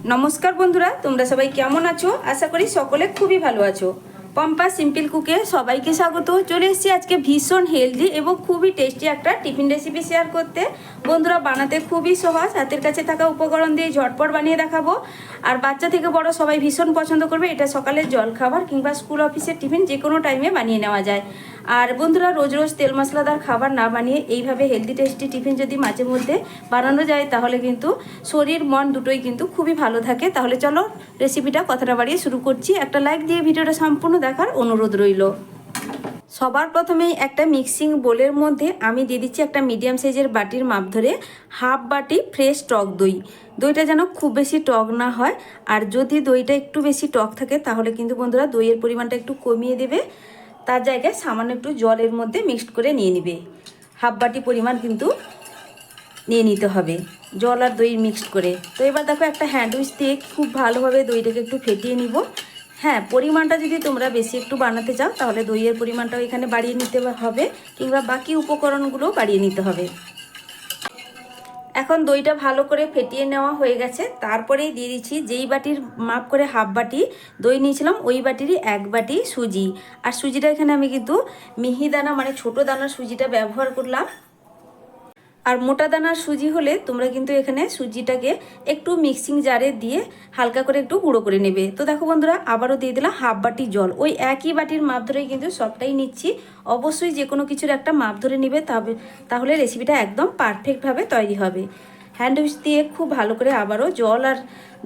নমস্কার বন্ধুরা, তোমরা সবাই কেমন আছো? আশা করি সকলে খুবই ভালো আছো। পম্পা সিম্পল কুকে সবাইকে স্বাগত। চলে এসেছি আজকে ভীষণ হেলদি এবং খুবই টেস্টি একটা টিফিন রেসিপি শেয়ার করতে। বন্ধুরা, বানাতে খুবই সহজ, হাতের কাছে থাকা উপকরণ দিয়ে ঝটপট বানিয়ে দেখাবো। আর বাচ্চা থেকে বড় সবাই ভীষণ পছন্দ করবে। এটা সকালের জলখাবার কিংবা স্কুল অফিসের টিফিন যে কোনো টাইমে বানিয়ে নেওয়া যায়। আর বন্ধুরা, রোজ রোজ তেল মশলাদার খাবার না বানিয়ে এইভাবে হেলদি টেস্টি টিফিন যদি মাঝে মধ্যে বানানো যায় তাহলে কিন্তু শরীর মন দুটোই কিন্তু খুবই ভালো থাকে। তাহলে চলো রেসিপিটা কথাটা বাড়িয়ে শুরু করছি। একটা লাইক দিয়ে ভিডিওটা সম্পূর্ণ দেখার অনুরোধ রইল। সবার প্রথমেই একটা মিক্সিং বোলের মধ্যে আমি দিয়ে দিচ্ছি একটা মিডিয়াম সাইজের বাটির মাপ ধরে হাফ বাটি ফ্রেশ টক দই। দইটা যেন খুব বেশি টক না হয়, আর যদি দইটা একটু বেশি টক থাকে তাহলে কিন্তু বন্ধুরা দইয়ের পরিমাণটা একটু কমিয়ে দেবে। তার জায়গায় সামান্য একটু জলের মধ্যে মিক্সড করে নিয়ে নিবে। হাফ বাটি পরিমাণ কিন্তু নিয়ে নিতে হবে জল আর দই মিক্সড করে। তো এবার দেখো একটা হ্যান্ড উইচ দিয়ে খুব ভালোভাবে দইটাকে একটু ফেটিয়ে নিব। হ্যাঁ, পরিমাণটা যদি তোমরা বেশি একটু বানাতে চাও তাহলে দইয়ের পরিমাণটাও এখানে বাড়িয়ে নিতে হবে, কিংবা বাকি উপকরণগুলো বাড়িয়ে নিতে হবে। এখন দইটা ভালো করে ফেটিয়ে নেওয়া হয়ে গেছে। তারপরেই দিয়ে দিচ্ছি যেই বাটির মাপ করে হাফ বাটি দই নিয়েছিলাম ওই বাটিরই এক বাটি সুজি। আর সুজিটা এখানে আমি কিন্তু মিহি দানা মানে ছোট দানার সুজিটা ব্যবহার করলাম। আর মোটা দানার সুজি হলে তোমরা কিন্তু এখানে সুজিটাকে একটু মিক্সিং জারে দিয়ে হালকা করে একটু গুঁড়ো করে নেবে। তো দেখো বন্ধুরা, আবারও দিয়ে দিলাম হাফ বাটি জল। ওই একই বাটির মাপ ধরেই কিন্তু সবটাই নিচ্ছি। অবশ্যই যে কোনো কিছুর একটা মাপ ধরে নেবে, তাহলে রেসিপিটা একদম পারফেক্টভাবে তৈরি হবে। হ্যান্ড উইচ দিয়ে খুব ভালো করে আবারও জল আর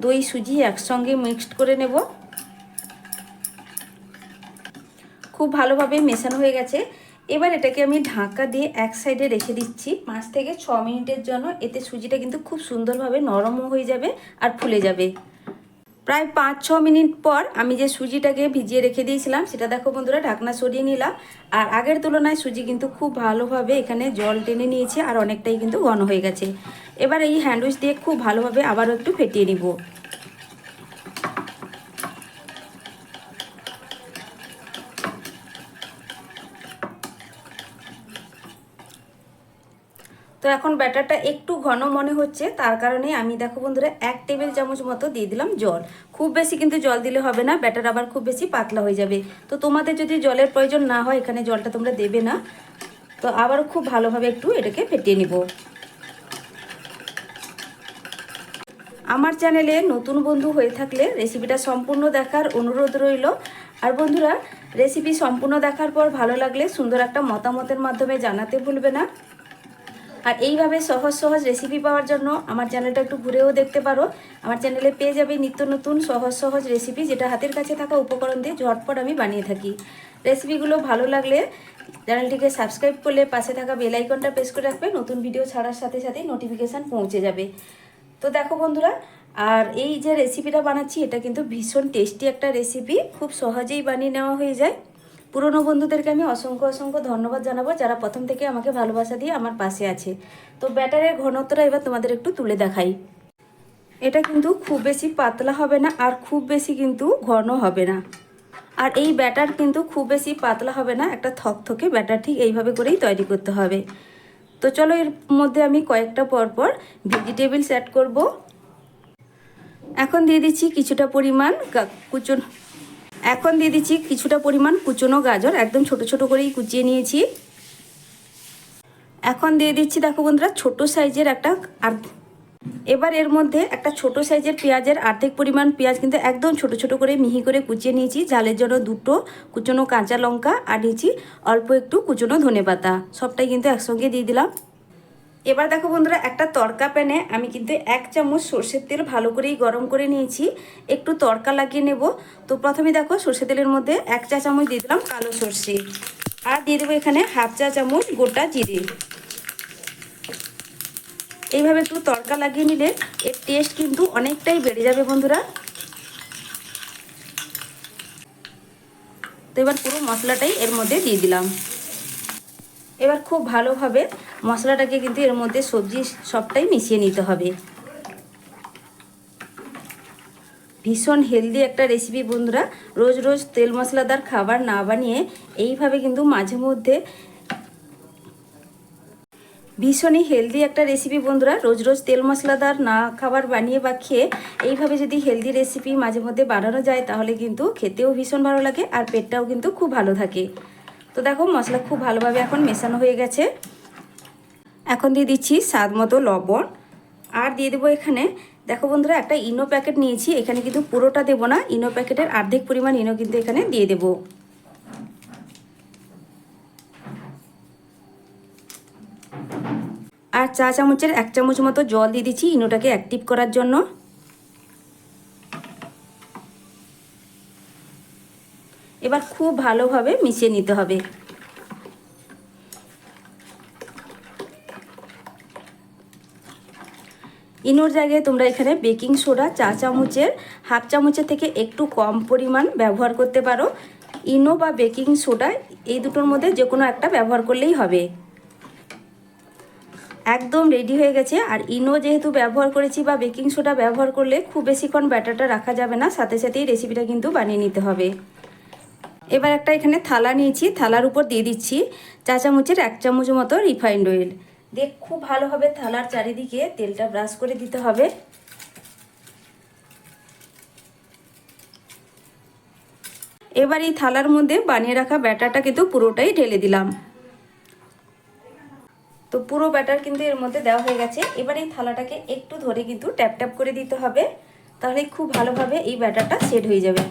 দই সুজি একসঙ্গে মিক্সড করে নেব। খুব ভালোভাবে মেশানো হয়ে গেছে। এবার এটাকে আমি ঢাকা দিয়ে এক সাইডে রেখে দিচ্ছি 5 থেকে 6 মিনিটের জন্য। এতে সুজিটা কিন্তু খুব সুন্দরভাবে নরমও হয়ে যাবে আর ফুলে যাবে। প্রায় 5-6 মিনিট পর আমি যে সুজিটাকে ভিজিয়ে রেখে দিয়েছিলাম সেটা দেখো বন্ধুরা ঢাকনা সরিয়ে নিলাম। আর আগের তুলনায় সুজি কিন্তু খুব ভালোভাবে এখানে জল টেনে নিয়েছে আর অনেকটাই কিন্তু ঘন হয়ে গেছে। এবার এই হ্যান্ড উইচ দিয়ে খুব ভালোভাবে আবারও একটু ফেটিয়ে নিব। তো এখন ব্যাটারটা একটু ঘন মনে হচ্ছে, তার কারণে আমি দেখো বন্ধুরা 1 টেবিল চামচ মতো দিয়ে দিলাম জল। খুব বেশি কিন্তু জল দিলে হবে না, ব্যাটার আবার খুব বেশি পাতলা হয়ে যাবে। তো তোমাদের যদি জলের প্রয়োজন না হয় এখানে জলটা তোমরা দেবে না। তো আবারও খুব ভালোভাবে একটু এটাকে ফেটিয়ে নিব। আমার চ্যানেলে নতুন বন্ধু হয়ে থাকলে রেসিপিটা সম্পূর্ণ দেখার অনুরোধ রইল। আর বন্ধুরা, রেসিপি সম্পূর্ণ দেখার পর ভালো লাগলে সুন্দর একটা মতামতের মাধ্যমে জানাতে ভুলবে না। আর এইভাবে সহজ সহজ রেসিপি পাওয়ার জন্য আমার চ্যানেলটা একটু ঘুরেও দেখতে পারো। আমার চ্যানেলে পেয়ে যাবে নিত্য নতুন সহজ সহজ রেসিপি, যেটা হাতের কাছে থাকা উপকরণ দিয়ে ঝটপট আমি বানিয়ে থাকি। রেসিপিগুলো ভালো লাগলে চ্যানেলটিকে সাবস্ক্রাইব করলে পাশে থাকা বেল আইকনটা প্রেস করে রাখবে। নতুন ভিডিও ছাড়ার সাথে সাথেই নোটিফিকেশান পৌঁছে যাবে। তো দেখো বন্ধুরা, আর এই যে রেসিপিটা বানাচ্ছি এটা কিন্তু ভীষণ টেস্টি একটা রেসিপি, খুব সহজেই বানিয়ে নেওয়া হয়ে যায়। পুরনো বন্ধুদেরকে আমি অসংখ্য অসংখ্য ধন্যবাদ জানাবো যারা প্রথম থেকে আমাকে ভালোবাসা দিয়ে আমার পাশে আছে। তো ব্যাটারের ঘনত্বটা এবার তোমাদের একটু তুলে দেখাই। এটা কিন্তু খুব বেশি পাতলা হবে না আর খুব বেশি কিন্তু ঘন হবে না। আর এই ব্যাটার কিন্তু খুব বেশি পাতলা হবে না, একটা থকথকে ব্যাটার ঠিক এইভাবে করেই তৈরি করতে হবে। তো চলো এর মধ্যে আমি কয়েকটা পরপর ভেজিটেবলস অ্যাড করব। এখন দিয়ে দিচ্ছি কিছুটা পরিমাণ কুচনো গাজর, একদম ছোট ছোট করেই কুচিয়ে নিয়েছি। এখন দিয়ে দিচ্ছি দেখো বন্ধুরা ছোট সাইজের এবার এর মধ্যে একটা ছোট সাইজের পেঁয়াজের অর্ধেক পরিমাণ পেঁয়াজ কিন্তু একদম ছোট ছোট করে মিহি করে কুচিয়ে নিয়েছি। ঝালের জন্য 2টো কুচনো কাঁচা লঙ্কা আর নিয়েছি অল্প একটু কুচনো ধনেপাতা, সবটাই কিন্তু একসঙ্গে দিয়ে দিলাম। এবার দেখো বন্ধুরা, একটা তড়কা প্যানে আমি কিন্তু 1 চামচ সর্ষের তেল ভালো করেই গরম করে নিয়েছি। একটু তড়কা লাগিয়ে নেব। তো প্রথমে দেখো সর্ষের তেলের মধ্যে 1 চা চামচ দিয়ে দিলাম কালো সর্ষে, আর দিয়ে দেবো এখানে হাফ চা চামচ গোটা জিরে। এইভাবে একটু তড়কা লাগিয়ে নিলে এর টেস্ট কিন্তু অনেকটাই বেড়ে যাবে বন্ধুরা। তো এবার পুরো মশলাটাই এর মধ্যে দিয়ে দিলাম। এবার খুব ভালোভাবে মশলাটাকে কিন্তু এর মধ্যে সবজি সবটাই মিশিয়ে নিতে হবে। ভীষণ হেলদি একটা রেসিপি বন্ধুরা। রোজ রোজ তেল মশলাদার খাবার না বানিয়ে এইভাবে কিন্তু মাঝে মধ্যে ভীষণই হেলদি একটা রেসিপি বন্ধুরা। রোজ রোজ তেল মশলাদার না খাবার বানিয়ে বা খেয়ে এইভাবে যদি হেলদি রেসিপি মাঝে মধ্যে বানানো যায় তাহলে কিন্তু খেতেও ভীষণ ভালো লাগে আর পেটটাও কিন্তু খুব ভালো থাকে। তো দেখো মশলা খুব ভালোভাবে এখন মেশানো হয়ে গেছে। এখন দিয়ে দিচ্ছি স্বাদ মতো লবণ, আর দিয়ে দেবো এখানে দেখো বন্ধুরা একটা ইনো প্যাকেট নিয়েছি। এখানে কিন্তু পুরোটা দেবো না, ইনো প্যাকেটের অর্ধেক পরিমাণ ইনো কিন্তু এখানে দিয়ে দেবো। আর চা চামচের 1 চামচ মতো জল দিয়ে দিচ্ছি ইনোটাকে অ্যাক্টিভ করার জন্য। এবার খুব ভালোভাবে মিশিয়ে নিতে হবে। ইনোর জায়গায় তোমরা এখানে বেকিং সোডা চা চামচের 1/2 চামচের থেকে একটু কম পরিমাণ ব্যবহার করতে পারো। ইনো বা বেকিং সোডা এই দুটোর মধ্যে যে কোনো একটা ব্যবহার করলেই হবে। একদম রেডি হয়ে গেছে। আর ইনো যেহেতু ব্যবহার করেছি বা বেকিং সোডা ব্যবহার করলে খুব বেশিক্ষণ ব্যাটারটা রাখা যাবে না, সাথে সাথেই রেসিপিটা কিন্তু বানিয়ে নিতে হবে। এবার একটা এখানে থালা নিয়েছি, থালার উপর দিয়ে দিচ্ছি চা চামচের 1 চামচ মতো রিফাইন্ড অয়েল। দিয়ে খুব ভালোভাবে থালার চারিদিকে তেলটা ব্রাশ করে দিতে হবে। এবার এই থালার মধ্যে বানিয়ে রাখা ব্যাটারটা কিন্তু পুরোটাই ঢেলে দিলাম। তো পুরো ব্যাটার কিন্তু এর মধ্যে দেওয়া হয়ে গেছে। এবার এই থালাটাকে একটু ধরে কিন্তু ট্যাপ ট্যাপ করে দিতে হবে, তাহলে খুব ভালোভাবে এই ব্যাটারটা সেট হয়ে যাবে।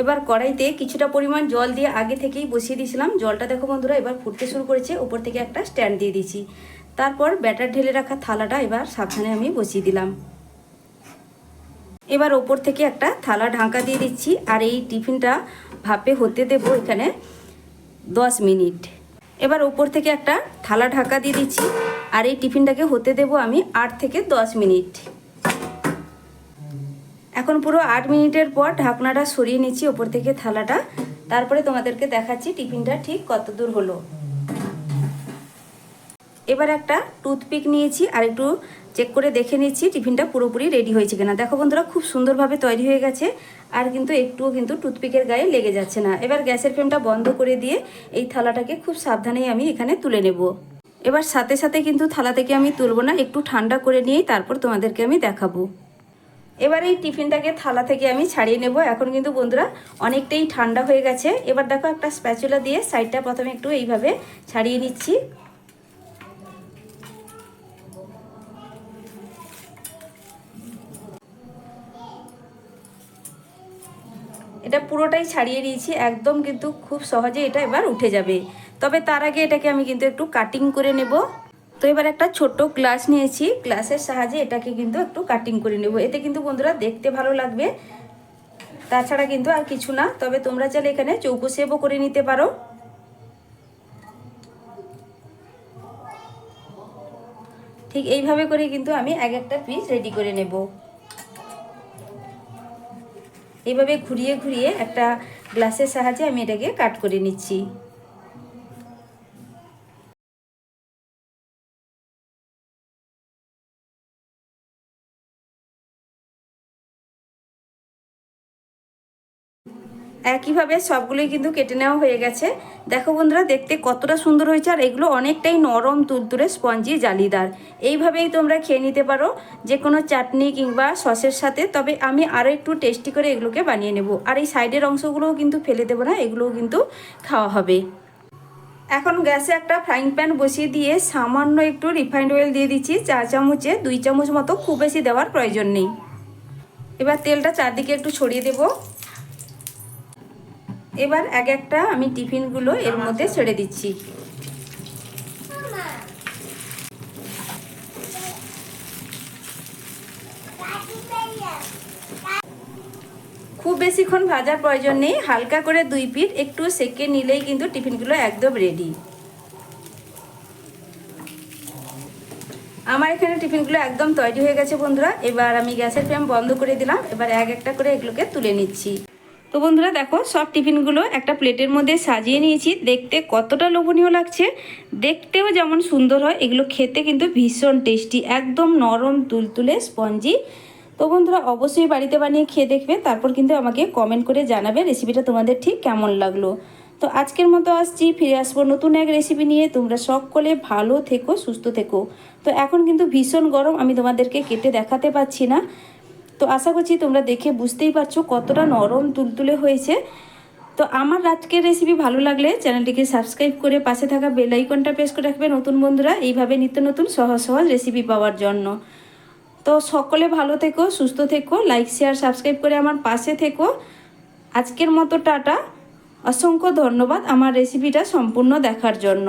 এবার কড়াইতে কিছুটা পরিমাণ জল দিয়ে আগে থেকেই বসিয়ে দিয়েছিলাম। জলটা দেখো বন্ধুরা এবার ফুটতে শুরু করেছে। উপর থেকে একটা স্ট্যান্ড দিয়ে দিয়েছি। তারপর ব্যাটার ঢেলে রাখা থালাটা এবার সাবধানে আমি বসিয়ে দিলাম। এবার ওপর থেকে একটা থালা ঢাকা দিয়ে দিচ্ছি। আর এই টিফিনটা ভাপে হতে দেবো এখানে 10 মিনিট। এবার ওপর থেকে একটা থালা ঢাকা দিয়ে দিচ্ছি। আর এই টিফিনটাকে হতে দেবো আমি 8 থেকে 10 মিনিট। এখন পুরো 8 মিনিটের পর ঢাকনাটা সরিয়ে নিচ্ছি ওপর থেকে থালাটা। তারপরে তোমাদেরকে দেখাচ্ছি টিফিনটা ঠিক কত দূর হলো। এবার একটা টুথপিক নিয়েছি আর একটু চেক করে দেখে নিচ্ছি টিফিনটা পুরোপুরি রেডি হয়েছে কিনা। দেখো বন্ধুরা খুব সুন্দরভাবে তৈরি হয়ে গেছে আর কিন্তু একটুও কিন্তু টুথপিকের গায়ে লেগে যাচ্ছে না। এবার গ্যাসের ফ্লেমটা বন্ধ করে দিয়ে এই থালাটাকে খুব সাবধানেই আমি এখানে তুলে নেব। এবার সাথে সাথে কিন্তু থালা থেকে আমি তুলবো না, একটু ঠান্ডা করে নিয়েই তারপর তোমাদেরকে আমি দেখাবো। এবার এই টিফিনটাকে থালা থেকে আমি ছাড়িয়ে নেব। এখন কিন্তু বন্ধুরা অনেকটাই ঠান্ডা হয়ে গেছে। এবার দেখো একটা স্প্যাচুলা দিয়ে সাইডটা প্রথমে একটু এইভাবে ছাড়িয়ে নিচ্ছি। এটা পুরোটাই ছাড়িয়ে নিয়েছি একদম, কিন্তু খুব সহজে এটা এবার উঠে যাবে। তবে তার আগে এটাকে আমি কিন্তু একটু কাটিং করে নেব। তো এবার একটা ছোট্ট গ্লাস নিয়েছি, গ্লাসের সাহায্যে এটাকে কিন্তু একটু কাটিং করে নেব। এতে কিন্তু বন্ধুরা দেখতে ভালো লাগবে, তাছাড়া কিন্তু আর কিছু না। তবে তোমরা চাইলে এখানে চৌকো শেপও করে নিতে পারো। ঠিক এইভাবে করে কিন্তু আমি এক একটা পিস রেডি করে নেব। এইভাবে ঘুরিয়ে ঘুরিয়ে একটা গ্লাসের সাহায্যে আমি এটাকে কাট করে নিচ্ছি। একইভাবে সবগুলোই কিন্তু কেটে নেওয়া হয়ে গেছে। দেখো বন্ধুরা দেখতে কতটা সুন্দর হয়েছে, আর এগুলো অনেকটাই নরম তুলতুলে স্পঞ্জি জালিদার। এইভাবেই তোমরা খেয়ে নিতে পারো যে কোনো চাটনি কিংবা সসের সাথে। তবে আমি আরও একটু টেস্টি করে এগুলোকে বানিয়ে নেব। আর এই সাইডের অংশগুলোও কিন্তু ফেলে দেবো না, এগুলোও কিন্তু খাওয়া হবে। এখন গ্যাসে একটা ফ্রাইং প্যান বসিয়ে দিয়ে সামান্য একটু রিফাইন্ড অয়েল দিয়ে দিচ্ছি চা চামচে 2 চামচ মতো, খুব বেশি দেওয়ার প্রয়োজন নেই। এবার তেলটা চারদিকে একটু ছড়িয়ে দেবো। এবার এক একটা আমি টিফিনগুলো এর মধ্যে ছেড়ে দিচ্ছি। খুব বেশিক্ষণ ভাজার প্রয়োজন নেই, হালকা করে 2 পিঠ একটু সেকে নিলেই কিন্তু টিফিনগুলো একদম রেডি। আমার এখানে টিফিনগুলো একদম তৈরি হয়ে গেছে বন্ধুরা। এবার আমি গ্যাসের ফ্লেম বন্ধ করে দিলাম। এবার এক একটা করে এগুলোকে তুলে নিচ্ছি। তো বন্ধুরা দেখো সব টিফিনগুলো একটা প্লেটের মধ্যে সাজিয়ে নিয়েছি। দেখতে কতটা লোভনীয় লাগছে, দেখতেও যেমন সুন্দর হয়, এগুলো খেতে কিন্তু ভীষণ টেস্টি, একদম নরম তুলতুলে স্পঞ্জি। তো বন্ধুরা অবশ্যই বাড়িতে বানিয়ে খেয়ে দেখবে, তারপর কিন্তু আমাকে কমেন্ট করে জানাবে রেসিপিটা তোমাদের ঠিক কেমন লাগলো। তো আজকের মতো আসছি, ফিরে আসবো নতুন এক রেসিপি নিয়ে। তোমরা সকলে ভালো থেকো, সুস্থ থেকো। তো এখন কিন্তু ভীষণ গরম, আমি তোমাদেরকে কেটে দেখাতে পাচ্ছি না। তো আশা করছি তোমরা দেখে বুঝতেই পারছো কতটা নরম তুলতুলে হয়েছে। তো আমার আজকের রেসিপি ভালো লাগলে চ্যানেলটিকে সাবস্ক্রাইব করে পাশে থাকা বেল আইকনটা প্রেস করে রাখবে নতুন বন্ধুরা এইভাবে নিত্য নতুন সহজ সহজ রেসিপি পাওয়ার জন্য। তো সকলে ভালো থেকো, সুস্থ থেকো, লাইক শেয়ার সাবস্ক্রাইব করে আমার পাশে থেকো। আজকের মতো টাটা, অসংখ্য ধন্যবাদ আমার রেসিপিটা সম্পূর্ণ দেখার জন্য।